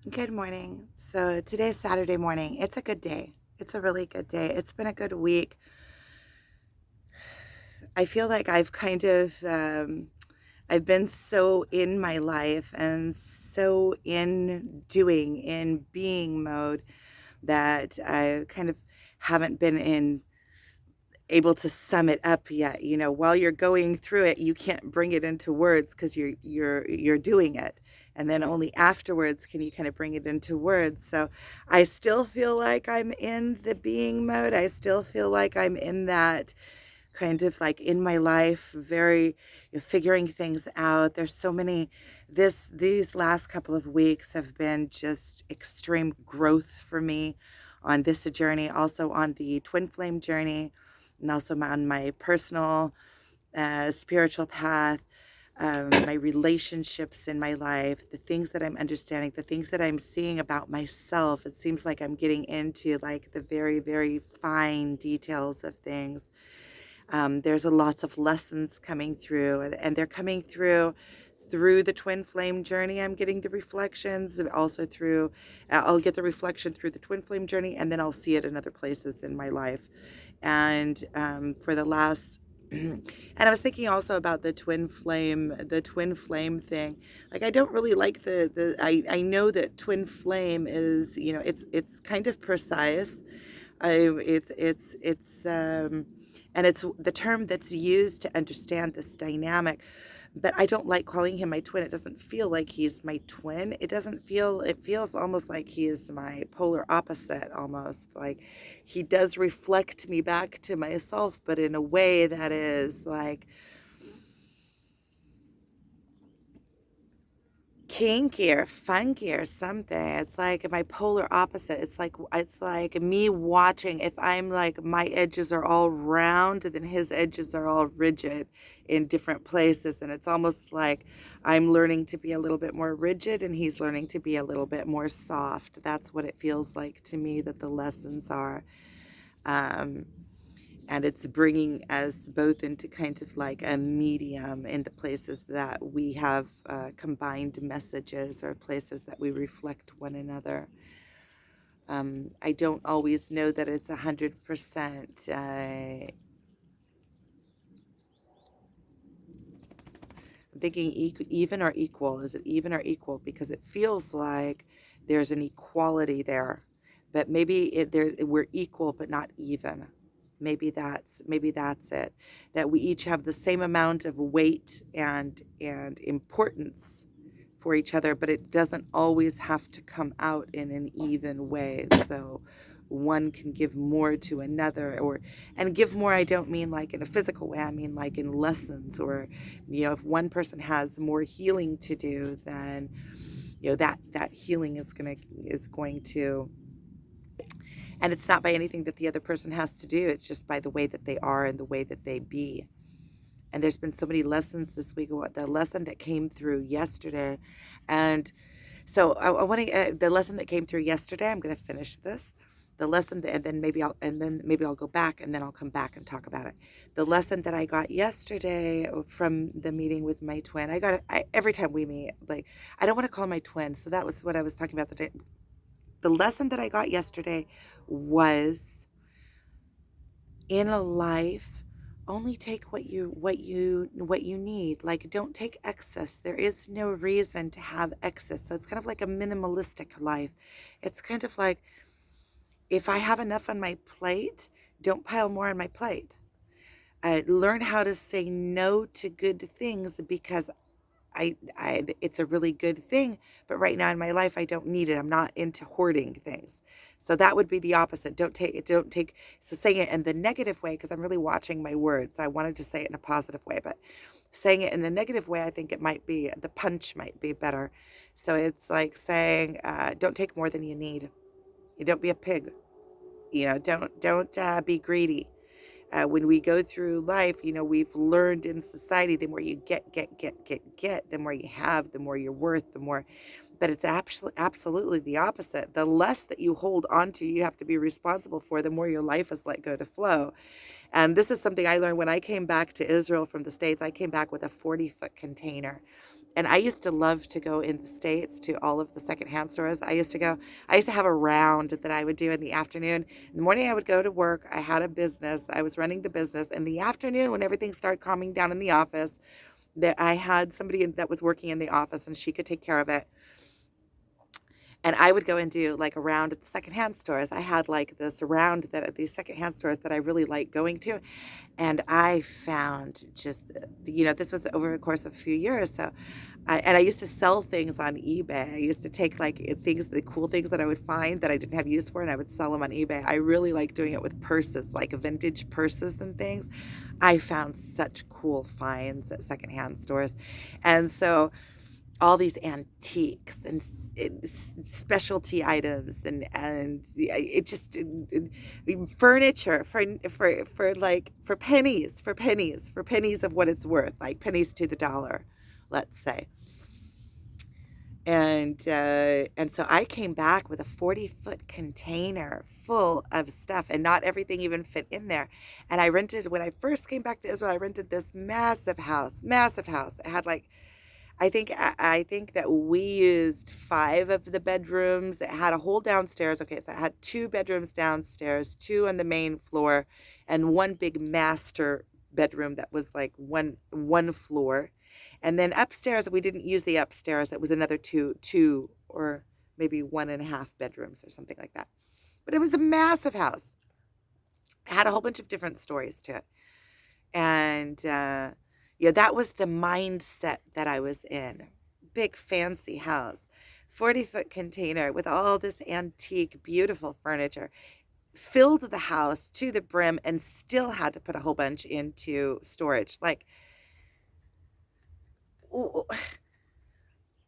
Good morning. So today's Saturday morning. It's a good day. It's a really good day. It's been a good week. I feel like I've been so in my life and so in being mode that I kind of haven't been able to sum it up yet. While you're going through it, you can't bring it into words because you're doing it. And then only afterwards can you kind of bring it into words. So I still feel like I'm in the being mode. I still feel like I'm in that kind of like in my life, very figuring things out. There's so many these last couple of weeks have been just extreme growth for me on this journey, also on the twin flame journey, and also on my personal spiritual path, my relationships in my life, the things that I'm understanding, the things that I'm seeing about myself. It seems like I'm getting into like the very, very fine details of things. There's a lots of lessons coming through, and they're coming through the twin flame journey. I'm getting the reflections, and also through, I'll get the reflection through the twin flame journey, and then I'll see it in other places in my life. And for the last, and I was thinking also about the twin flame thing. Like I don't really like I know that twin flame is, it's kind of precise. It's and it's the term that's used to understand this dynamic. But I don't like calling him my twin. It doesn't feel like he's my twin. It feels almost like he is my polar opposite, almost. Like he does reflect me back to myself, but in a way that is like kinky or funky or something. It's like my polar opposite. It's like me watching. If I'm like my edges are all round, then his edges are all rigid in different places, and it's almost like I'm learning to be a little bit more rigid, and he's learning to be a little bit more soft. That's what it feels like to me that the lessons are. Um, and it's bringing us both into kind of like a medium in the places that we have combined messages or places that we reflect one another. I don't always know that it's 100%. I'm thinking even or equal. Is it even or equal? Because it feels like there's an equality there, but we're equal but not even. Maybe that's it. That we each have the same amount of weight and importance for each other, but it doesn't always have to come out in an even way. So one can give more to another, and give more, I don't mean like in a physical way, I mean like in lessons, or if one person has more healing to do, then that healing is going to, and it's not by anything that the other person has to do, it's just by the way that they are and the way that they be. And there's been so many lessons this week. The lesson that came through yesterday, and so I want to the lesson that came through yesterday. I'm going to finish this. The lesson that, and then maybe I'll go back, and then I'll come back and talk about it. The lesson that I got yesterday from the meeting with my twin. Every time we meet. Like I don't want to call my twin, so that was what I was talking about the day. The lesson that I got yesterday was, in a life, only take what you need. Like don't take excess. There is no reason to have excess. So it's kind of like a minimalistic life. It's kind of like, if I have enough on my plate, don't pile more on my plate. Learn how to say no to good things, because it's a really good thing, but right now in my life, I don't need it. I'm not into hoarding things. So that would be the opposite. So saying it in the negative way, because I'm really watching my words. I wanted to say it in a positive way, but saying it in a negative way, I think the punch might be better. So it's like saying, don't take more than you need. You don't be a pig. Don't be greedy. When we go through life, we've learned in society, the more you get, the more you have, the more you're worth, the more. But it's absolutely the opposite. The less that you hold on to, you have to be responsible for, the more your life is let go to flow. And this is something I learned when I came back to Israel from the States. I came back with a 40-foot container. And I used to love to go in the States to all of the secondhand stores. I used to have a round that I would do in the afternoon. In the morning, I would go to work. I had a business. I was running the business. In the afternoon, when everything started calming down in the office, that I had somebody that was working in the office and she could take care of it. And I would go and do like a round at the secondhand stores. I had like this round that at these secondhand stores that I really like going to. And I found just, this was over the course of a few years. So I used to sell things on eBay. I used to take like the cool things that I would find that I didn't have use for, and I would sell them on eBay. I really like doing it with purses, like vintage purses and things. I found such cool finds at secondhand stores. And so all these antiques and specialty items and it just furniture for pennies of what it's worth, like pennies to the dollar, let's say. And so I came back with a 40-foot container full of stuff, and not everything even fit in there. And when I first came back to Israel, I rented this massive house, massive house. It had like, I think that we used 5 of the bedrooms. It had a whole downstairs. Okay, so it had 2 bedrooms downstairs, 2 on the main floor, and one big master bedroom that was like one floor. And then upstairs, we didn't use the upstairs. It was another two or maybe 1.5 bedrooms or something like that. But it was a massive house. It had a whole bunch of different stories to it. And yeah, that was the mindset that I was in. Big fancy house, 40-foot container with all this antique, beautiful furniture. Filled the house to the brim and still had to put a whole bunch into storage. Like,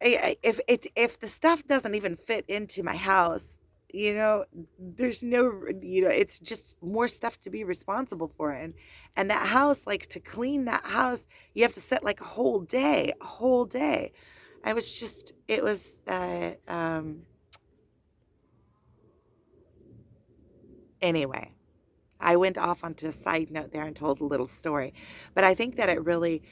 if the stuff doesn't even fit into my house, there's no, it's just more stuff to be responsible for. And that house, like to clean that house, you have to set like a whole day. It was, anyway, I went off onto a side note there and told a little story, but I think that it really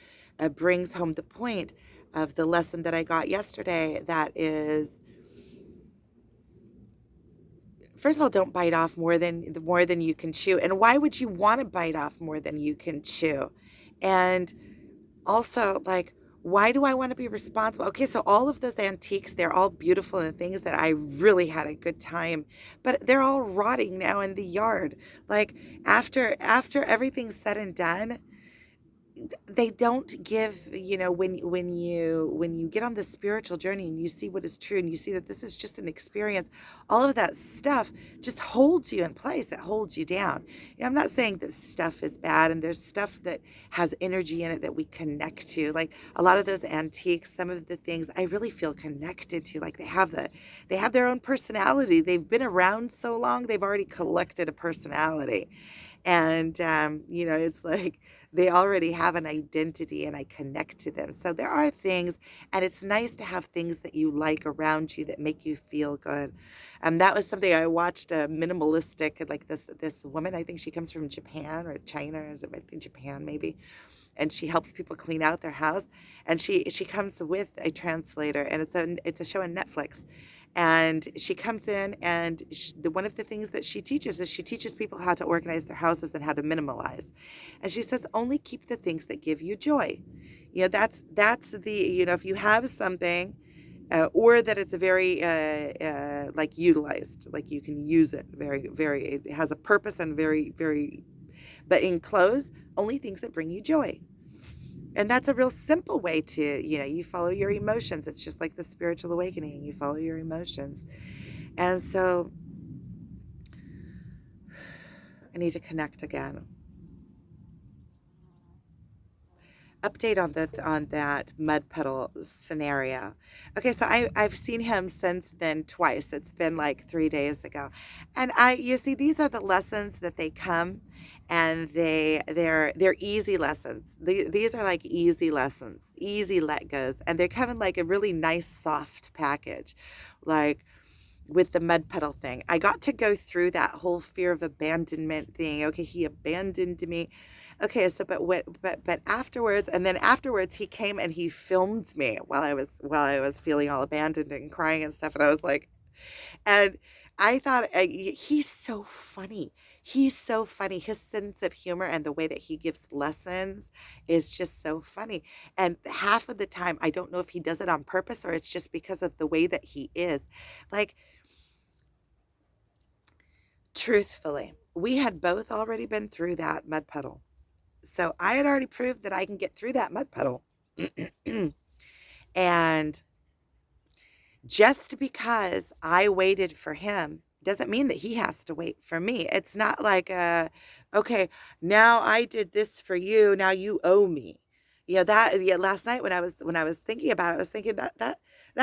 brings home the point of the lesson that I got yesterday. That is, first of all, don't bite off more than you can chew. And why would you want to bite off more than you can chew? And also, like, why do I want to be responsible? Okay, so all of those antiques, they're all beautiful and things that I really had a good time, but they're all rotting now in the yard. Like, after everything's said and done, they don't give, when you get on the spiritual journey and you see what is true and you see that this is just an experience, all of that stuff just holds you in place. It holds you down. I'm not saying that stuff is bad, and there's stuff that has energy in it that we connect to, like a lot of those antiques. Some of the things I really feel connected to, like they have their own personality. They've been around so long, they've already collected a personality. And it's like they already have an identity, and I connect to them. So there are things, and it's nice to have things that you like around you that make you feel good. And that was something I watched, a minimalistic, like this woman. I think she comes from Japan or China, or is it, I think Japan maybe. And she helps people clean out their house, and she comes with a translator, and it's a show on Netflix. And she comes in, and one of the things that she teaches is she teaches people how to organize their houses and how to minimalize. And she says, only keep the things that give you joy. That's the, if you have something, or that it's very like utilized, like you can use it very, very, it has a purpose and very, very, but enclose only things that bring you joy. And that's a real simple way to, you follow your emotions. It's just like the spiritual awakening. You follow your emotions. And so I need to connect again. Update on that Mudpuddle scenario. Okay, so I've seen him since then twice. It's been like 3 days ago, and you see, these are the lessons that they come, and they're easy lessons. These are like easy lessons, easy let goes, and they're coming like a really nice soft package, like with the Mudpuddle thing. I got to go through that whole fear of abandonment thing. Okay, he abandoned me. Okay, so but afterwards, and then afterwards he came and he filmed me while I was feeling all abandoned and crying and stuff, and I was like, and I thought he's so funny. He's so funny. His sense of humor and the way that he gives lessons is just so funny. And half of the time, I don't know if he does it on purpose or it's just because of the way that he is. Like, truthfully, we had both already been through that mud puddle. So I had already proved that I can get through that mud puddle. And just because I waited for him doesn't mean that he has to wait for me. It's not like okay, now I did this for you, now you owe me. That last night when I was thinking about it, I was thinking that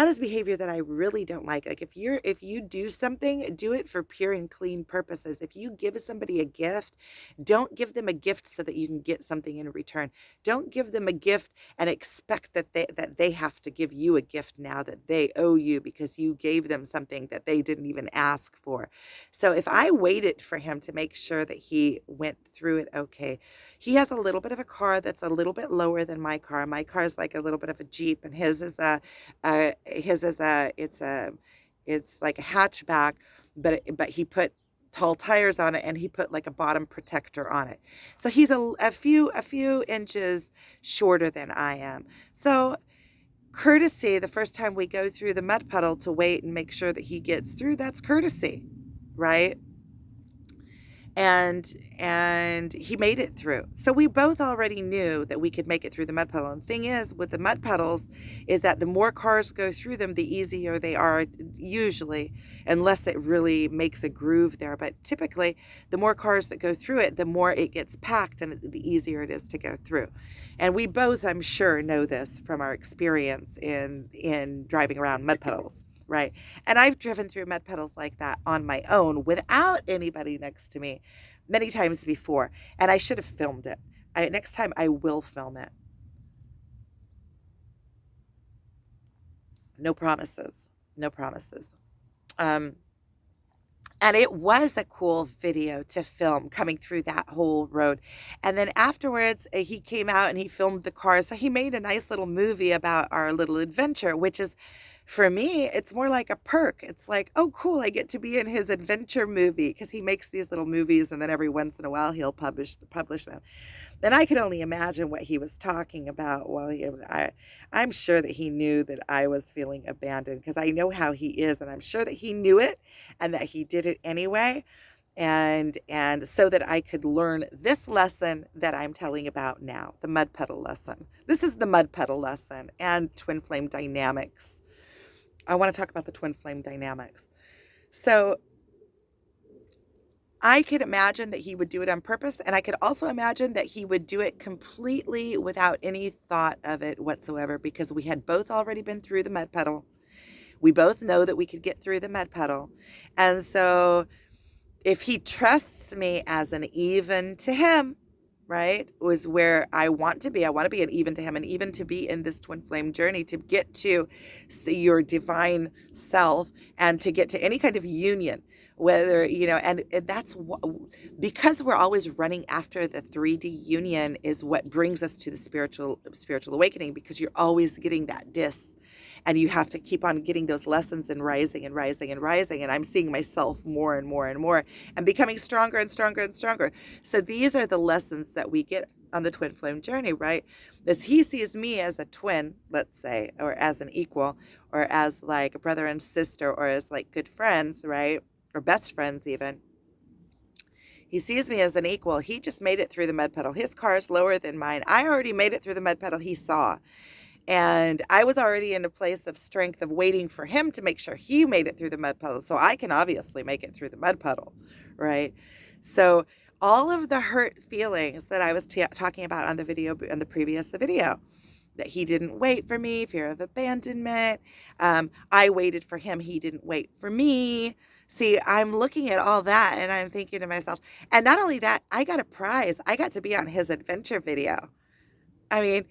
is behavior that I really don't like. Like if you do something, do it for pure and clean purposes. If you give somebody a gift, don't give them a gift so that you can get something in return. Don't give them a gift and expect that they have to give you a gift now that they owe you because you gave them something that they didn't even ask for. So if I waited for him to make sure that he went through it okay, he has a little bit of a car that's a little bit lower than my car. My car is like a little bit of a Jeep, and his is it's like a hatchback, but he put tall tires on it and he put like a bottom protector on it. So he's a few inches shorter than I am. So courtesy, the first time we go through the mud puddle to wait and make sure that he gets through, that's courtesy, right? And he made it through. So we both already knew that we could make it through the mud puddle. And the thing is with the mud puddles is that the more cars go through them, the easier they are usually, unless it really makes a groove there. But typically, the more cars that go through it, the more it gets packed and the easier it is to go through. And we both, I'm sure, know this from our experience in driving around mud puddles. Right. And I've driven through mud puddles like that on my own without anybody next to me many times before. And I should have filmed it. Next time I will film it. No promises. No promises. Um, and it was a cool video to film coming through that whole road. And then afterwards, he came out and he filmed the car. So he made a nice little movie about our little adventure, which is, for me, it's more like a perk. It's like, oh, cool, I get to be in his adventure movie because he makes these little movies and then every once in a while he'll publish them. And I could only imagine what he was talking about. Well, I'm sure that he knew that I was feeling abandoned because I know how he is, and I'm sure that he knew it and that he did it anyway. And so that I could learn this lesson that I'm telling about now, the mud puddle lesson. This is the mud puddle lesson and twin flame dynamics. I want to talk about the twin flame dynamics. So I could imagine that he would do it on purpose, and I could also imagine that he would do it completely without any thought of it whatsoever because we had both already been through the mud puddle. We both know that we could get through the mud puddle. And so if he trusts me as an even to him, right, was where I want to be. I want to be an even to him and even to be in this twin flame journey to get to see your divine self and to get to any kind of union, whether, and that's what, because we're always running after the 3D union is what brings us to the spiritual awakening, because you're always getting that and you have to keep on getting those lessons and rising and rising and rising. And I'm seeing myself more and more and more and becoming stronger and stronger and stronger. So these are the lessons that we get on the twin flame journey, right? As he sees me as a twin, let's say, or as an equal, or as like a brother and sister, or as like good friends, right? Or best friends even. He sees me as an equal. He just made it through the mud puddle. His car is lower than mine. I already made it through the mud puddle he saw. And I was already in a place of strength of waiting for him to make sure he made it through the mud puddle. So I can obviously make it through the mud puddle, right? So all of the hurt feelings that I was talking about on the previous video, that he didn't wait for me, fear of abandonment. I waited for him. He didn't wait for me. See, I'm looking at all that and I'm thinking to myself, and not only that, I got a prize. I got to be on his adventure video. I mean,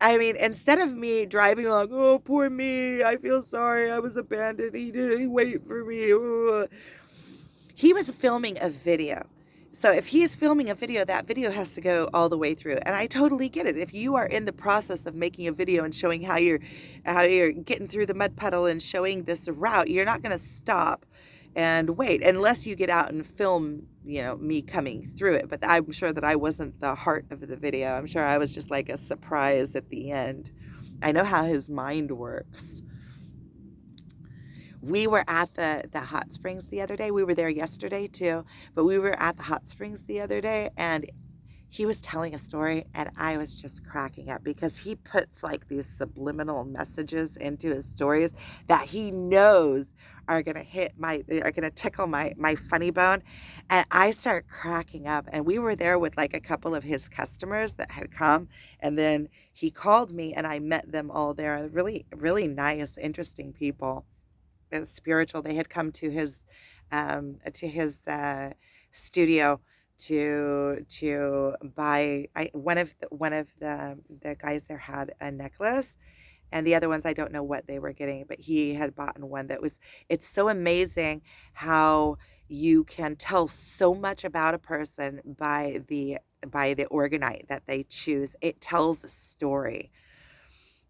I mean, instead of me driving along, oh, poor me, I feel sorry, I was abandoned, he didn't wait for me. He was filming a video. So if he is filming a video, that video has to go all the way through. And I totally get it. If you are in the process of making a video and showing how you're getting through the mud puddle and showing this route, you're not going to stop and wait unless you get out and film, me coming through it. But I'm sure that I wasn't the heart of the video. I'm sure I was just like a surprise at the end. I know how his mind works. We were at the hot springs the other day. We were there yesterday too, but we were at the hot springs the other day, and he was telling a story, and I was just cracking up because he puts like these subliminal messages into his stories that he knows are gonna tickle my funny bone. And I start cracking up. And we were there with like a couple of his customers that had come, and then he called me and I met them all there. Really, really nice, interesting people. It was spiritual. They had come to his studio to buy. One of the guys there had a necklace, and the other ones I don't know what they were getting, but he had bought one that was. It's so amazing how you can tell so much about a person by the organite that they choose. It tells a story,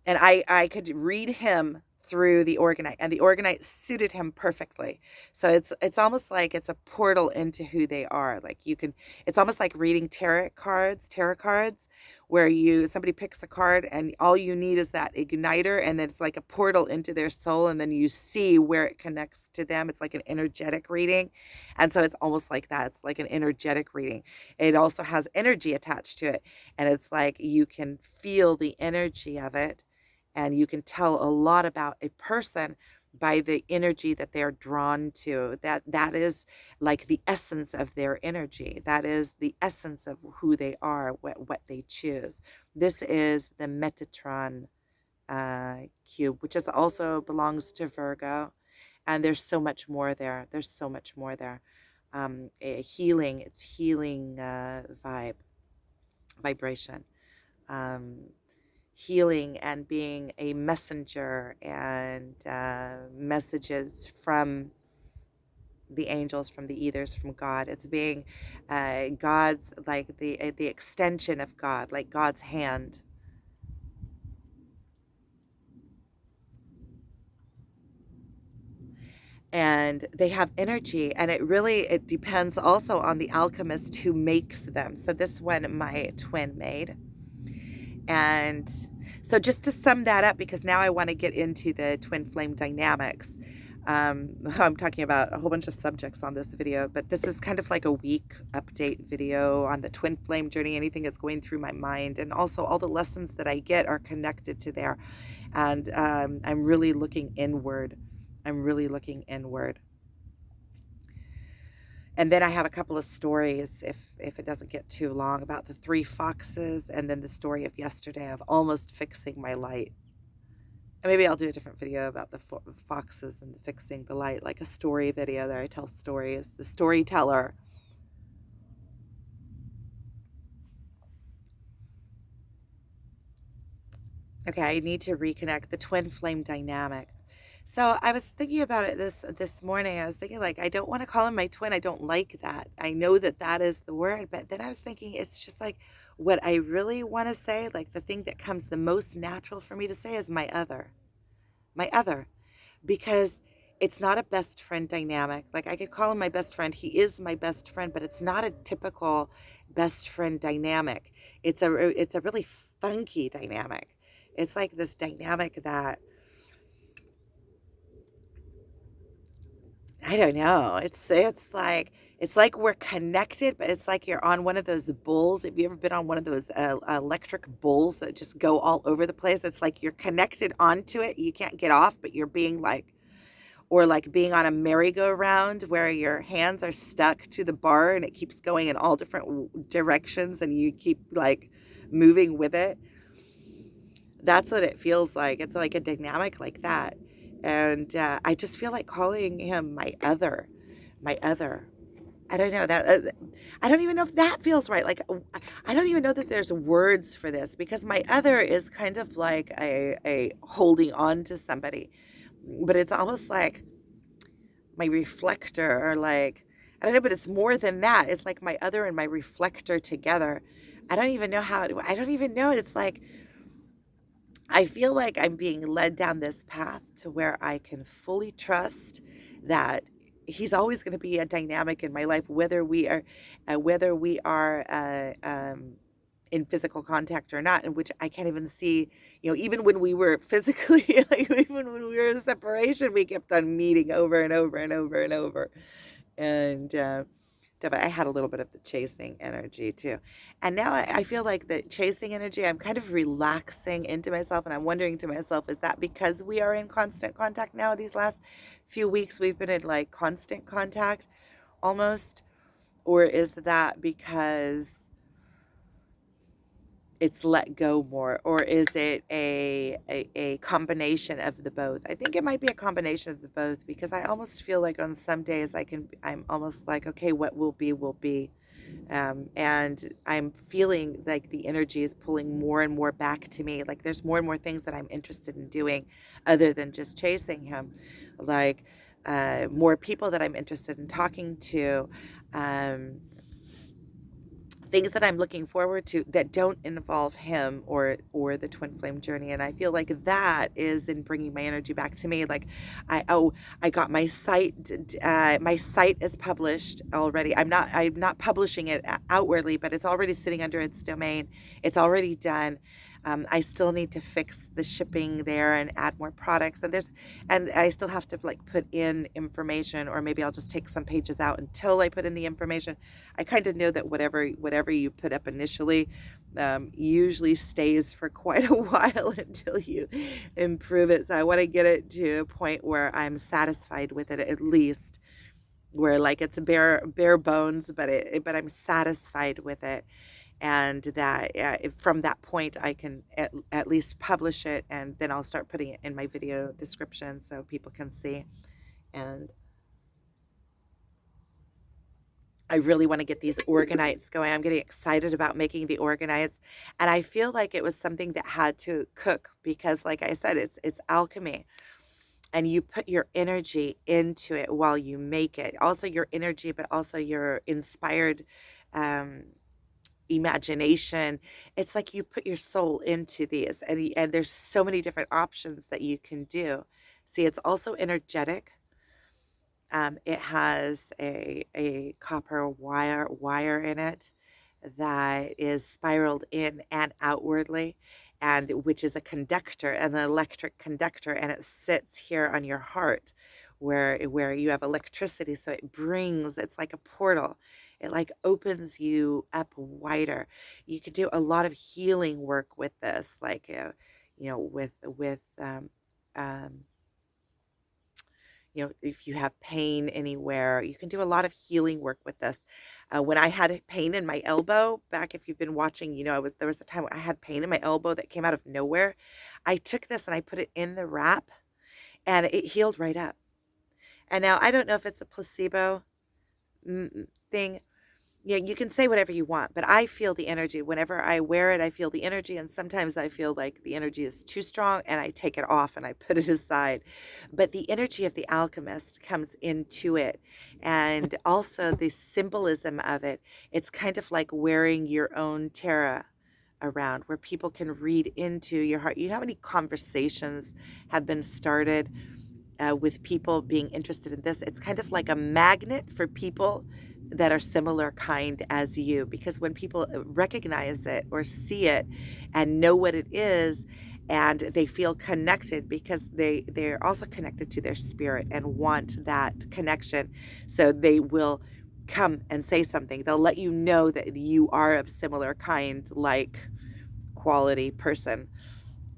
and I could read him through the organite, and the organite suited him perfectly. So it's almost like it's a portal into who they are. Like you can, it's almost like reading tarot cards, where somebody picks a card and all you need is that igniter, and then it's like a portal into their soul, and then you see where it connects to them. It's like an energetic reading, and so it's almost like that. It's like an energetic reading. It also has energy attached to it, and it's like you can feel the energy of it, and you can tell a lot about a person by the energy that they're drawn to. That is like the essence of their energy. That is the essence of who they are, what they choose. This is the Metatron cube, which is also belongs to Virgo, and there's so much more there. There's so much more there. It's healing vibration. Um, Healing and being a messenger, and messages from the angels, from the ethers, from God. It's being God's, like the extension of God, like God's hand. And they have energy, and it depends also on the alchemist who makes them. So this one my twin made. And so just to sum that up, because now I want to get into the twin flame dynamics. I'm talking about a whole bunch of subjects on this video, but this is kind of like a week update video on the twin flame journey, anything that's going through my mind. And also all the lessons that I get are connected to there. And I'm really looking inward. I'm really looking inward. And then I have a couple of stories, if it doesn't get too long, about the three foxes, and then the story of yesterday of almost fixing my light. And maybe I'll do a different video about the foxes and fixing the light, like a story video that I tell stories, the storyteller. Okay, I need to reconnect the twin flame dynamic. So I was thinking about it this morning. I was thinking, like, I don't want to call him my twin. I don't like that. I know that that is the word, but then I was thinking it's just like what I really want to say, like the thing that comes the most natural for me to say is my other, because it's not a best friend dynamic. Like I could call him my best friend. He is my best friend, but it's not a typical best friend dynamic. It's a really funky dynamic. It's like this dynamic that I don't know. It's like we're connected, but it's like you're on one of those bulls. Have you ever been on one of those electric bulls that just go all over the place? It's like you're connected onto it. You can't get off, but you're being like, or like being on a merry-go-round where your hands are stuck to the bar and it keeps going in all different directions and you keep like moving with it. That's what it feels like. It's like a dynamic like that. And I just feel like calling him my other, my other. I don't know that. I don't even know if that feels right. Like, I don't even know that there's words for this because my other is kind of like a holding on to somebody, but it's almost like my reflector, or like, I don't know, but it's more than that. It's like my other and my reflector together. I don't even know how. I don't even know. It's like I feel like I'm being led down this path to where I can fully trust that he's always going to be a dynamic in my life, whether we are in physical contact or not, in which I can't even see, even when we were physically, like even when we were in separation, we kept on meeting over and over and over and over. And I had a little bit of the chasing energy too. And now I feel like the chasing energy, I'm kind of relaxing into myself. And I'm wondering to myself, is that because we are in constant contact now? These last few weeks, we've been in like constant contact almost. Or is that because it's let go more? Or is it a combination of the both? I think it might be a combination of the both because I almost feel like on some days I'm almost like, okay, what will be, will be. And I'm feeling like the energy is pulling more and more back to me. Like there's more and more things that I'm interested in doing other than just chasing him. Like more people that I'm interested in talking to. Um, Things that I'm looking forward to that don't involve him or the twin flame journey. And I feel like that is in bringing my energy back to me. Like I got my site is published already. I'm not publishing it outwardly, but it's already sitting under its domain. It's already done. I still need to fix the shipping there and add more products, and I still have to like put in information, or maybe I'll just take some pages out until I put in the information. I kind of know that whatever you put up initially usually stays for quite a while until you improve it. So I want to get it to a point where I'm satisfied with it, at least where like it's bare bones, but I'm satisfied with it, and that from that point I can at least publish it, and then I'll start putting it in my video description so people can see. And I really want to get these organites going. I'm getting excited about making the organites, and I feel like it was something that had to cook because, like I said, it's alchemy, and you put your energy into it while you make it. Also, your energy, but also your inspired um, imagination. It's like you put your soul into these, and there's so many different options that you can do. See, it's also energetic. It has a copper wire in it that is spiraled in and outwardly, and which is a conductor, an electric conductor, and it sits here on your heart where you have electricity. So it's like a portal. It like opens you up wider. You could do a lot of healing work with this, like with um, if you have pain anywhere, you can do a lot of healing work with this. When I had pain in my elbow back, if you've been watching, there was a time I had pain in my elbow that came out of nowhere. I took this and I put it in the wrap, and it healed right up. And now I don't know if it's a placebo thing. Yeah, you can say whatever you want, but I feel the energy. Whenever I wear it, I feel the energy, and sometimes I feel like the energy is too strong and I take it off and I put it aside. But the energy of the alchemist comes into it, and also the symbolism of it. It's kind of like wearing your own Terra around, where people can read into your heart. You know how many conversations have been started with people being interested in this? It's kind of like a magnet for people that are similar kind as you, because when people recognize it or see it and know what it is, and they feel connected because they're also connected to their spirit and want that connection, so they will come and say something. They'll let you know that you are of similar kind, like quality person.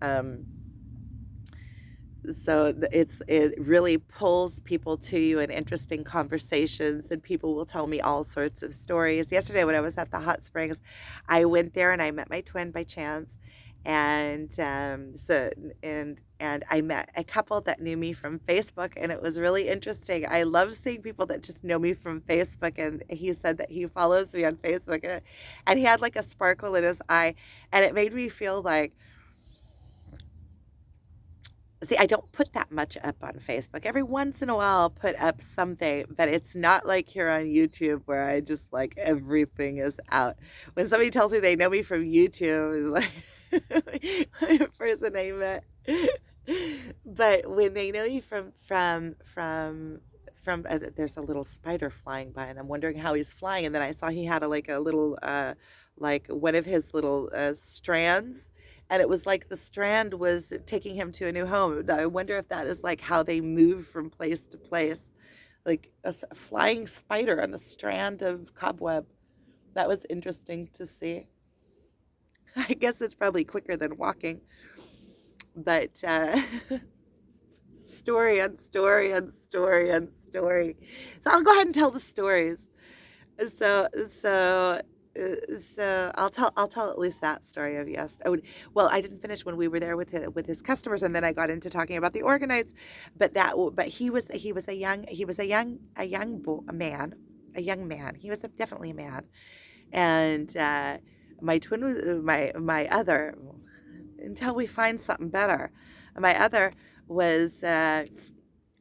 um, it really pulls people to you in interesting conversations, and people will tell me all sorts of stories. Yesterday when I was at the hot springs, I went there and I met my twin by chance, And and I met a couple that knew me from Facebook, and it was really interesting. I love seeing people that just know me from Facebook, and he said that he follows me on Facebook, and he had like a sparkle in his eye, and it made me feel like, see, I don't put that much up on Facebook. Every once in a while I'll put up something, but it's not like here on YouTube where I just like everything is out. When somebody tells me they know me from YouTube, it's like the person I met. But when they know you from there's a little spider flying by, and I'm wondering how he's flying, and then I saw he had a little like one of his little strands, and it was like the strand was taking him to a new home. I wonder if that is like how they move from place to place, like a flying spider on a strand of cobweb. That was interesting to see. I guess it's probably quicker than walking, but story on story on story on story. So I'll go ahead and tell the stories. So so I'll tell at least that story of yes. Well, I didn't finish when we were there with his customers, and then I got into talking about the organites. But he was a young a man, a young man. He was definitely a man, and my twin was my other, until we find something better. My other was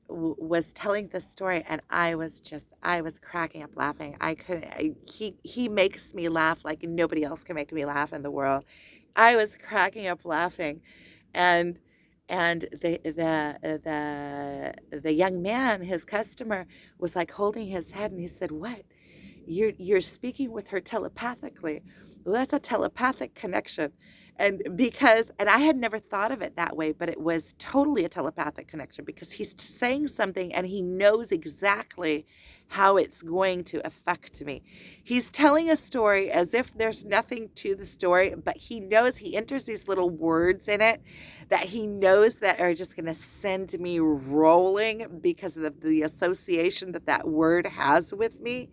was telling this story, and I was cracking up laughing. I couldn't. He makes me laugh like nobody else can make me laugh in the world. I was cracking up laughing, and the young man, his customer, was like holding his head, and he said, "What? You're speaking with her telepathically. Well, that's a telepathic connection." And I had never thought of it that way, but it was totally a telepathic connection because he's saying something and he knows exactly how it's going to affect me. He's telling a story as if there's nothing to the story, but he knows, he enters these little words in it that he knows that are just going to send me rolling because of the association that that word has with me.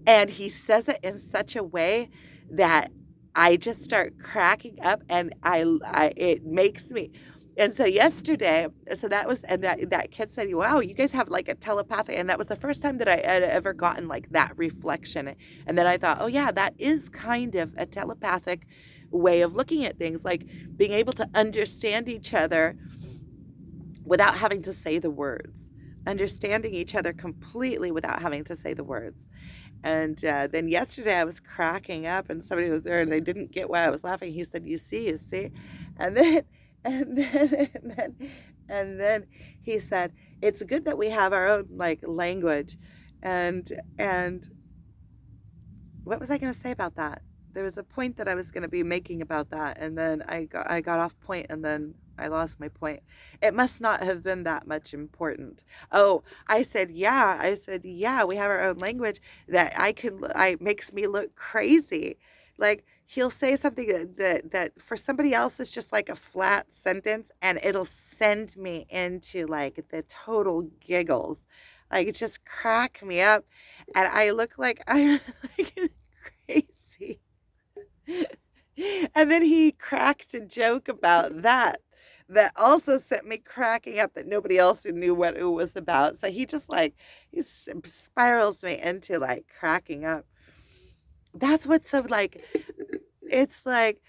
And he says it in such a way that I just start cracking up, and I it makes me. And so yesterday, so that was, and that kid said, "Wow, you guys have like a telepathic," and that was the first time that I had ever gotten like that reflection. And then I thought, oh yeah, that is kind of a telepathic way of looking at things, like being able to understand each other without having to say the words, understanding each other completely without having to say the words. And then yesterday I was cracking up, and somebody was there and they didn't get why I was laughing. He said, you see," and then and then and then and then he said, "It's good that we have our own like language," and what was I going to say about that? There was a point that I was going to be making about that, and then I got off point, and then I lost my point. It must not have been that much important. Oh, I said, yeah, we have our own language that I makes me look crazy. Like he'll say something that for somebody else is just like a flat sentence, and it'll send me into like the total giggles. Like it just crack me up, and I look like I'm like crazy. And then he cracked a joke about that also sent me cracking up, that nobody else knew what it was about. So he just like spirals me into like cracking up. That's what's so like, it's like,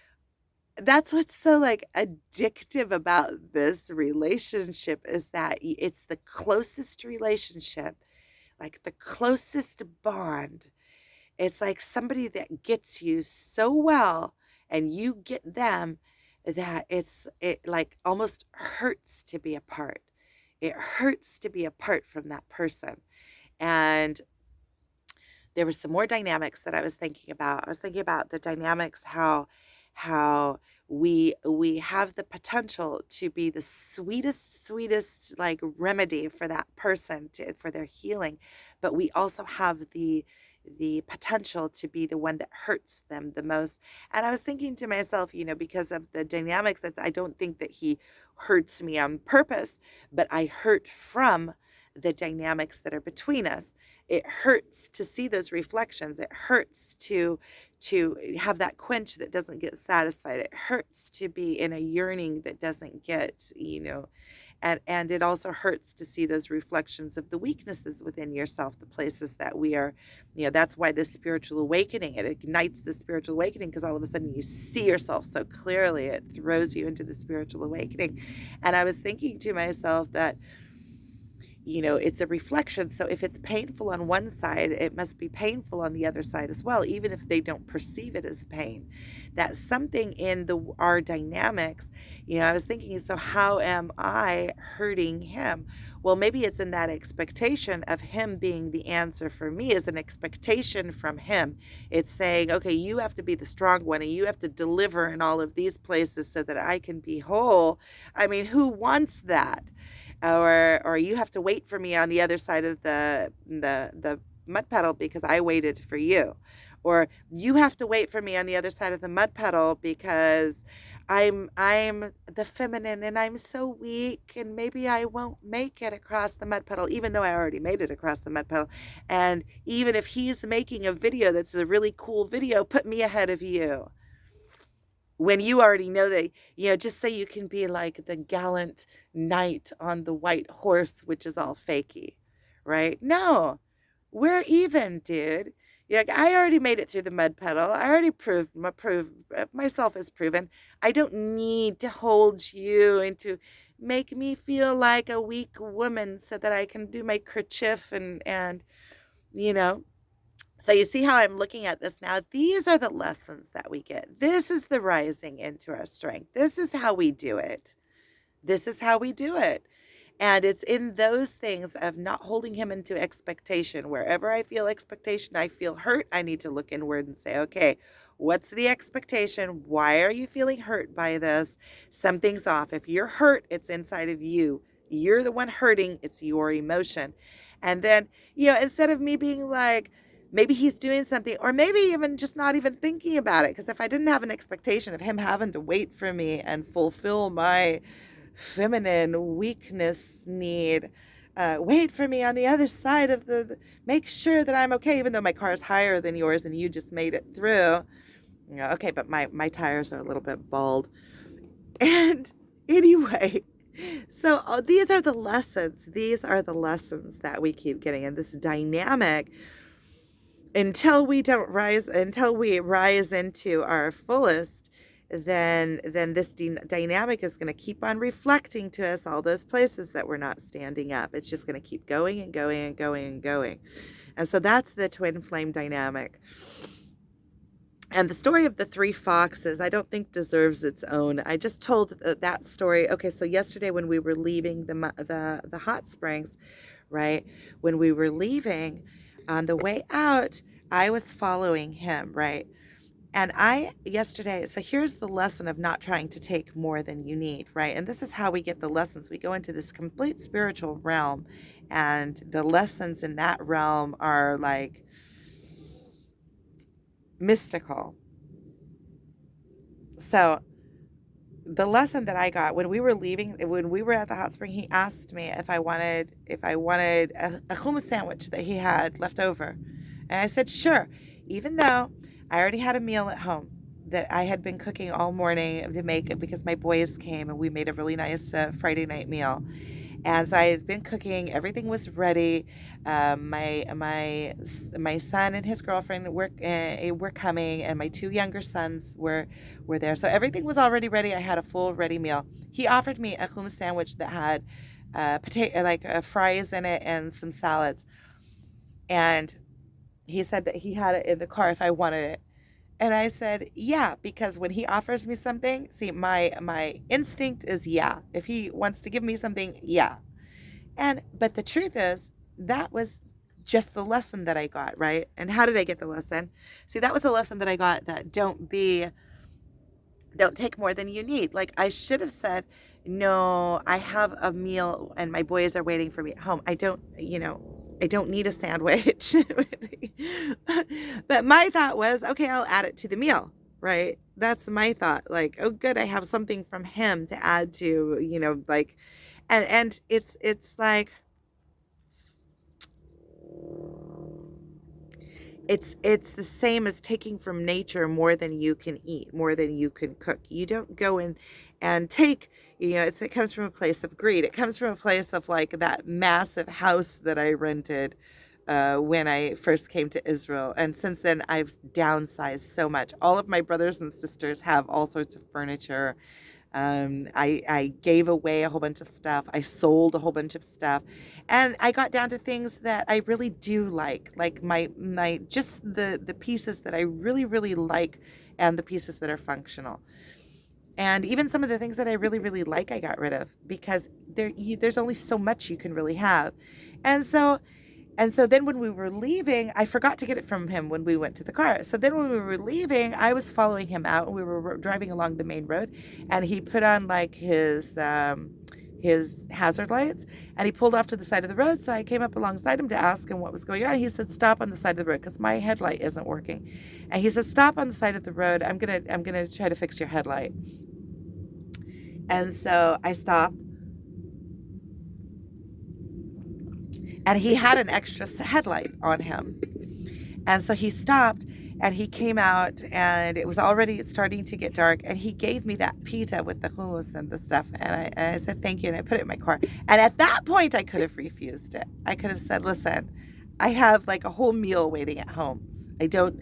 that's what's so like addictive about this relationship, is that it's the closest relationship, like the closest bond. It's like somebody that gets you so well and you get them, that it like almost hurts to be apart. It hurts to be apart from that person. And there was some more dynamics that I was thinking about. I was thinking about the dynamics, how we have the potential to be the sweetest like remedy for that person, for their healing, but we also have the potential to be the one that hurts them the most. And I was thinking to myself, because of the dynamics, I don't think that he hurts me on purpose, but I hurt from the dynamics that are between us. It hurts to see those reflections. It hurts to have that quench that doesn't get satisfied. It hurts to be in a yearning that doesn't get, and it also hurts to see those reflections of the weaknesses within yourself, the places that we are, that's why this spiritual awakening, it ignites the spiritual awakening, because all of a sudden you see yourself so clearly. It throws you into the spiritual awakening. And I was thinking to myself that, it's a reflection. So if it's painful on one side, it must be painful on the other side as well, even if they don't perceive it as pain. That's something in our dynamics. I was thinking, so how am I hurting him? Well, maybe it's in that expectation of him being the answer for me, is an expectation from him. It's saying, okay, you have to be the strong one and you have to deliver in all of these places so that I can be whole. I mean, who wants that? Or you have to wait for me on the other side of the mud puddle because I waited for you. Or you have to wait for me on the other side of the mud puddle because I'm the feminine and I'm so weak and maybe I won't make it across the mud puddle, even though I already made it across the mud puddle. And even if he's making a video that's a really cool video, put me ahead of you. When you already know that, just so you can be like the gallant knight on the white horse, which is all fakey, right? No, we're even, dude. Like, I already made it through the mud puddle. I already proved myself is proven. I don't need to hold you and to make me feel like a weak woman so that I can do my kerchief and you know. So you see how I'm looking at this now? These are the lessons that we get. This is the rising into our strength. This is how we do it. This is how we do it. And it's in those things of not holding him into expectation. Wherever I feel expectation, I feel hurt. I need to look inward and say, okay, what's the expectation? Why are you feeling hurt by this? Something's off. If you're hurt, it's inside of you. You're the one hurting. It's your emotion. And then, instead of me being like, maybe he's doing something, or maybe even just not even thinking about it. Because if I didn't have an expectation of him having to wait for me and fulfill my feminine weakness need, wait for me on the other side of make sure that I'm okay, even though my car is higher than yours and you just made it through. Okay, but my tires are a little bit bald. And anyway, so these are the lessons. These are the lessons that we keep getting in this dynamic until we rise into our fullest. Then this dynamic is going to keep on reflecting to us all those places that we're not standing up. It's just going to keep going and going and going and going. And so that's the twin flame dynamic. And the story of the three foxes, I don't think deserves its own. I just told that story. Okay, so yesterday when we were leaving the hot springs, right? When we were leaving, on the way out, I was following him, right? And so here's the lesson of not trying to take more than you need, right? And this is how we get the lessons. We go into this complete spiritual realm, and the lessons in that realm are like mystical. So the lesson that I got when we were at the hot spring, he asked me if I wanted a hummus sandwich that he had left over. And I said, sure, even though I already had a meal at home that I had been cooking all morning to make it because my boys came and we made a really nice Friday night meal. And so I had been cooking. Everything was ready. My son and his girlfriend were coming, and my two younger sons were there. So everything was already ready. I had a full ready meal. He offered me a hummus sandwich that had fries in it and some salads. And he said that he had it in the car if I wanted it. And I said, yeah, because when he offers me something, see, my instinct is yeah. If he wants to give me something, yeah. But the truth is, that was just the lesson that I got, right? And how did I get the lesson? See, that was the lesson that I got, that don't take more than you need. Like, I should have said, no, I have a meal and my boys are waiting for me at home. I don't need a sandwich. But my thought was, okay, I'll add it to the meal, right? That's my thought. Like, oh, good, I have something from him to add to, and it's like, it's the same as taking from nature more than you can eat, more than you can cook. You don't go in and take, it comes from a place of greed. It comes from a place of like that massive house that I rented when I first came to Israel. And since then, I've downsized so much. All of my brothers and sisters have all sorts of furniture. I gave away a whole bunch of stuff. I sold a whole bunch of stuff, and I got down to things that I really do like my just the pieces that I really really like, and the pieces that are functional. And even some of the things that I really really like, I got rid of because there's only so much you can really have, and so then when we were leaving, I forgot to get it from him when we went to the car. So then when we were leaving, I was following him out, and we were driving along the main road, and he put on like his hazard lights, and he pulled off to the side of the road. So I came up alongside him to ask him what was going on. He said, "Stop on the side of the road because my headlight isn't working." And he said, "Stop on the side of the road. I'm gonna try to fix your headlight." And so I stopped, and he had an extra headlight on him. And so he stopped, and he came out, and it was already starting to get dark, and he gave me that pita with the hummus and the stuff. And I said, "Thank you." And I put it in my car. And at that point, I could have refused it. I could have said, "Listen, I have like a whole meal waiting at home. I don't,"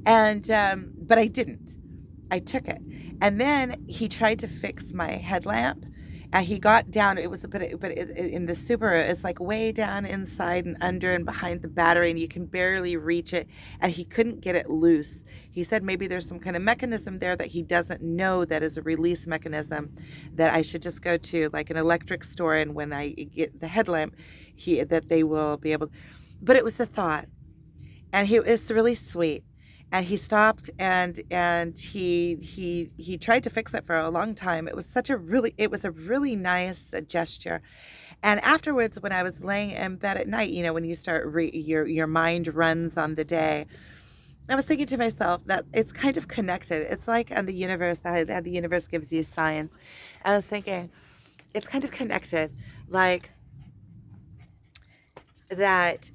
but I didn't. I took it. And then he tried to fix my headlamp, and he got down. It was, in the Subaru, it's like way down inside and under and behind the battery, and you can barely reach it. And he couldn't get it loose. He said maybe there's some kind of mechanism there that he doesn't know that is a release mechanism, that I should just go to like an electric store, and when I get the headlamp, that they will be able. But it was the thought, and he was really sweet. And he stopped, and he tried to fix it for a long time. It was a really nice gesture. And afterwards, when I was laying in bed at night, when you start your mind runs on the day, I was thinking to myself that it's kind of connected. It's like on the universe, that the universe gives you signs. I was thinking it's kind of connected, like that.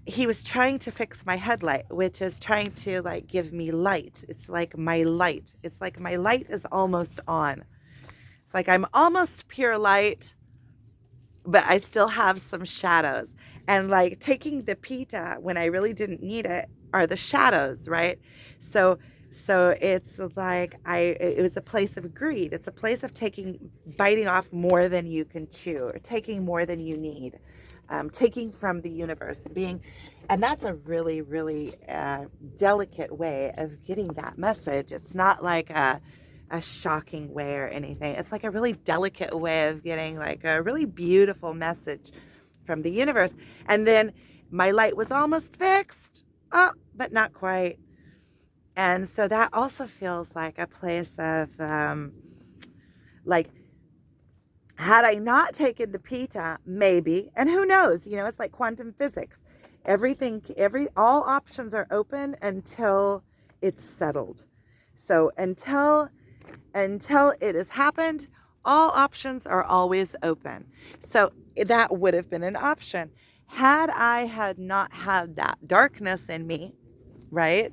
He was trying to fix my headlight, which is trying to like give me light. It's like my light. It's like my light is almost on. It's like I'm almost pure light, but I still have some shadows. And like taking the pita when I really didn't need it are the shadows, right? So it's like it was a place of greed. It's a place of biting off more than you can chew, or taking more than you need. Taking from the universe, and that's a really, really delicate way of getting that message. It's not like a shocking way or anything. It's like a really delicate way of getting like a really beautiful message from the universe. And then my light was almost fixed, but not quite. And so that also feels like a place of like, had I not taken the pita, maybe, and who knows, it's like quantum physics. All options are open until it's settled. So until it has happened, all options are always open. So that would have been an option. Had I had not had that darkness in me, right?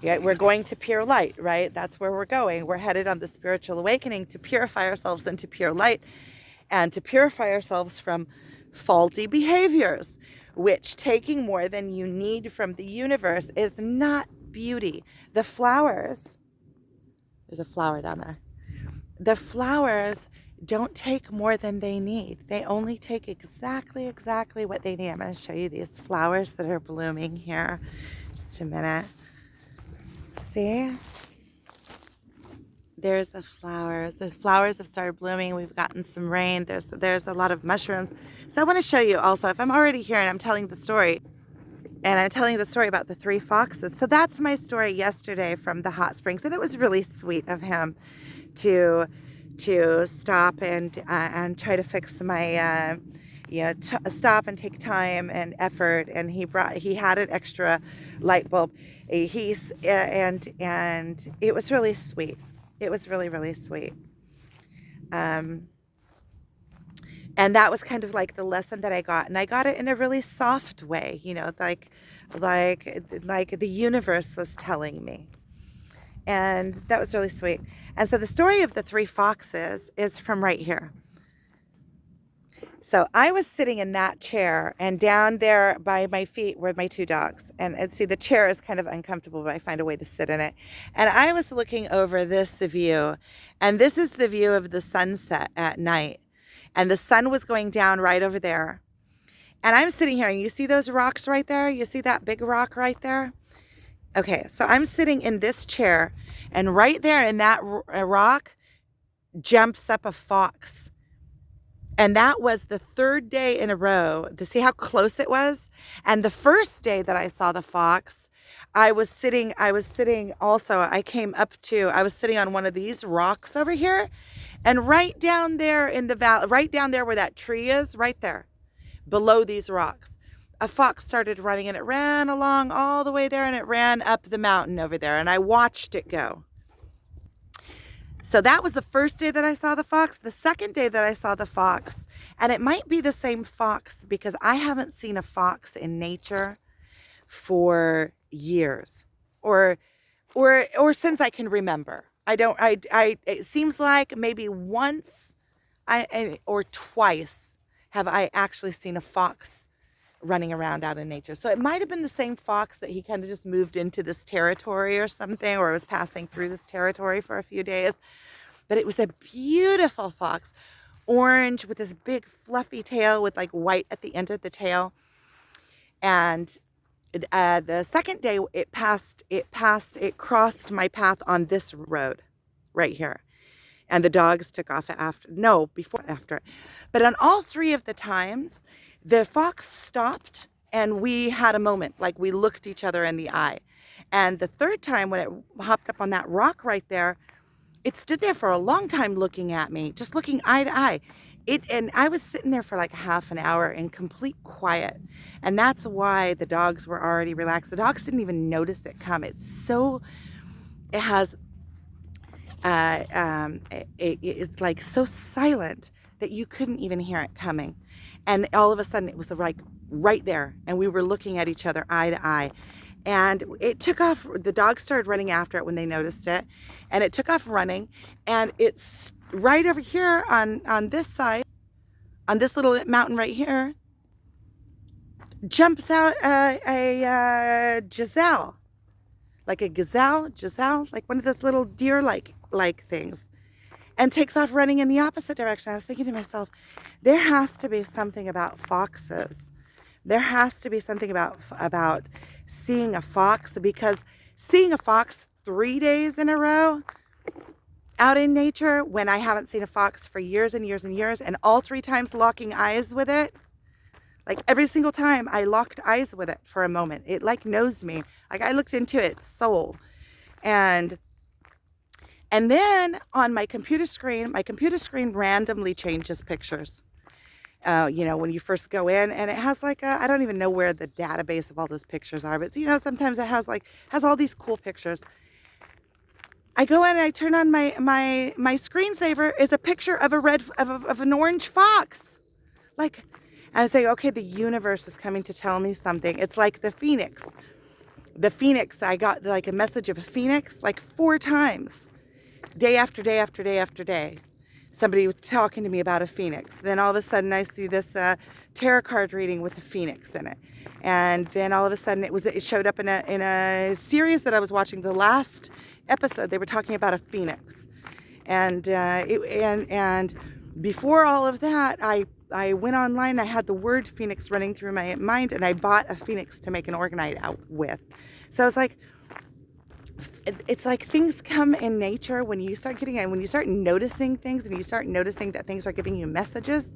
Yeah, we're going to pure light, right? That's where we're going. We're headed on the spiritual awakening to purify ourselves into pure light, and to purify ourselves from faulty behaviors, which taking more than you need from the universe is not beauty. The flowers, there's a flower down there. The flowers don't take more than they need. They only take exactly what they need. I'm going to show you these flowers that are blooming here. Just a minute. See? There's the flowers. The flowers have started blooming. We've gotten some rain. There's a lot of mushrooms. So I want to show you also, if I'm already here and I'm telling the story, and I'm telling the story about the 3 foxes. So that's my story yesterday from the hot springs. And it was really sweet of him to stop and try to fix my, stop and take time and effort. And he had an extra light bulb. And it was really sweet. It was really, really sweet. And And that was kind of like the lesson that I got. And I got it in a really soft way, like the universe was telling me. And that was really sweet. And so the story of the three foxes is from right here. So I was sitting in that chair, and down there by my feet were my two dogs. And see, the chair is kind of uncomfortable, but I find a way to sit in it. And I was looking over this view, and this is the view of the sunset at night. And the sun was going down right over there. And I'm sitting here, and you see those rocks right there? You see that big rock right there? Okay, so I'm sitting in this chair, and right there in that rock jumps up a fox. And that was the third day in a row to see how close it was. And the first day that I saw the fox, I was sitting also, I was sitting on one of these rocks over here. And right down there in the valley, right down there where that tree is, right there, below these rocks, a fox started running, and it ran along all the way there, and it ran up the mountain over there, and I watched it go. So that was the first day that I saw the fox. The second day that I saw the fox, and it might be the same fox because I haven't seen a fox in nature for years, or since I can remember. It seems like maybe once or twice have I actually seen a fox running around out in nature. So it might have been the same fox that he kind of just moved into this territory or something, or was passing through this territory for a few days. But it was a beautiful fox, orange with this big fluffy tail with like white at the end of the tail. And the second day it crossed my path on this road right here. And the dogs took off after it. But on all three of the times, the fox stopped and we had a moment, like we looked each other in the eye. And the third time when it hopped up on that rock right there, it stood there for a long time looking at me, just looking eye to eye. And I was sitting there for like half an hour in complete quiet. And that's why the dogs were already relaxed. The dogs didn't even notice it come. It has, it's like so silent that you couldn't even hear it coming. And all of a sudden it was like right there. And we were looking at each other eye to eye. And it took off. The dogs started running after it when they noticed it. And it took off running. And it's right over here on this side, on this little mountain right here, jumps out a gazelle. Like a gazelle, like one of those little deer-like things. And takes off running in the opposite direction. I was thinking to myself, there has to be something about foxes. There has to be something about seeing a fox, because seeing a fox 3 days in a row out in nature when I haven't seen a fox for years and years and years, and all 3 times locking eyes with it, like every single time I locked eyes with it for a moment, it like knows me. Like I looked into its soul. And then on my computer screen randomly changes pictures. When you first go in, and it has like I don't even know where the database of all those pictures are, but sometimes it has all these cool pictures. I go in and I turn on my screensaver is a picture of an orange fox. Like, I was saying, okay, the universe is coming to tell me something. It's like the phoenix. The phoenix, I got like a message of a phoenix like 4 times. Day after day after day after day. Somebody was talking to me about a phoenix. Then all of a sudden I see this tarot card reading with a phoenix in it. And then all of a sudden it showed up in a series that I was watching. The last episode, they were talking about a phoenix. And before all of that, I went online. I had the word phoenix running through my mind, and I bought a phoenix to make an orgonite out with. So it's like things come in nature when you start noticing things, and you start noticing that things are giving you messages.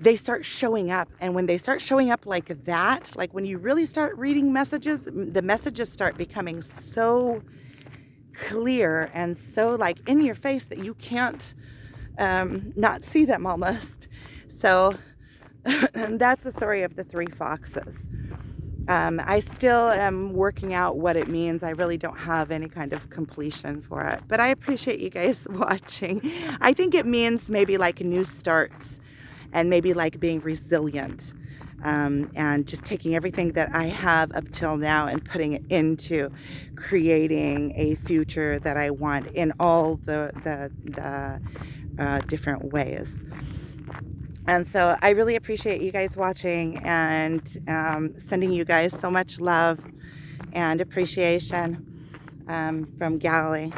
They start showing up, and when they start showing up like that, like when you really start reading messages, the messages start becoming so clear and so like in your face that you can't not see them almost. So that's the story of the 3 foxes. I still am working out what it means. I really don't have any kind of completion for it. But I appreciate you guys watching. I think it means maybe like new starts and maybe like being resilient. And just taking everything that I have up till now and putting it into creating a future that I want in all the different ways. And so I really appreciate you guys watching, and sending you guys so much love and appreciation from Galilee.